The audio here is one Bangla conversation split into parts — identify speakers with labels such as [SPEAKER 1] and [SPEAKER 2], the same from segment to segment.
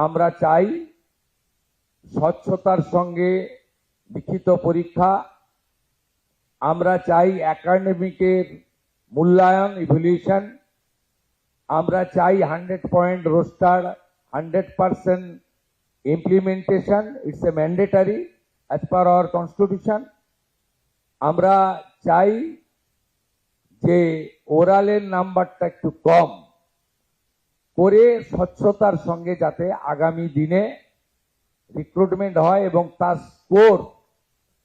[SPEAKER 1] আমরা চাই স্বচ্ছতার সঙ্গে লিখিত পরীক্ষা, আমরা চাই একাডেমিকের মূল্যায়ন ইভ্যালুয়েশন, আমরা চাই 100 point roaster, 100% implementation, it's a mandatory as per hour constitution. আমরা চাই যে ওরালের নাম্বারটা একটু কম করে স্বচ্ছতার সঙ্গে যাতে আগামী দিনে রিক্রুটমেন্ট হয় এবং তার স্কোর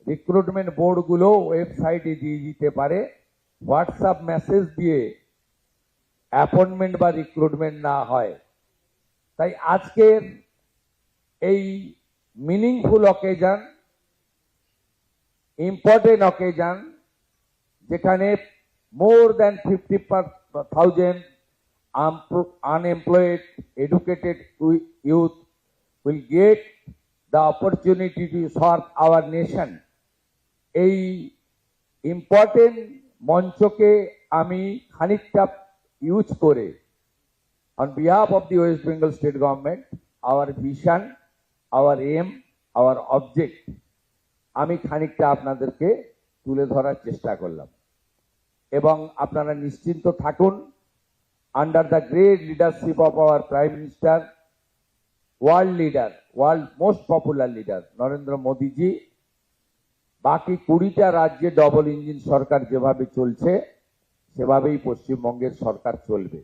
[SPEAKER 1] রিক্রুটমেন্ট বোর্ডগুলো ওয়েবসাইটে দিয়ে দিতে পারে, হোয়াটসঅ্যাপ মেসেজ দিয়ে অ্যাপয়েন্টমেন্ট বা রিক্রুটমেন্ট না হয়। তাই আজকের এই মিনিংফুল অকেশন, ইম্পর্টেন্ট অকেশন, যেখানে more than 50,000 unemployed educated youth will get the opportunity to serve our nation. এই ইম্পর্টেন্ট মঞ্চকে আমি খানিকটা ইউজ করে on behalf of the West Bengal State Government, our vision, our aim, our object, আমি খানিকটা আপনাদেরকে তুলে ধরার চেষ্টা করলাম। এবং আপনারা নিশ্চিন্ত থাকুন, under the great leadership of our prime minister, world leader, world most popular leader Narendra Modiji, বাকি 20টা রাজ্যে ডবল ইঞ্জিন সরকার যেভাবে চলছে সেভাবেই পশ্চিমবঙ্গের সরকার চলবে।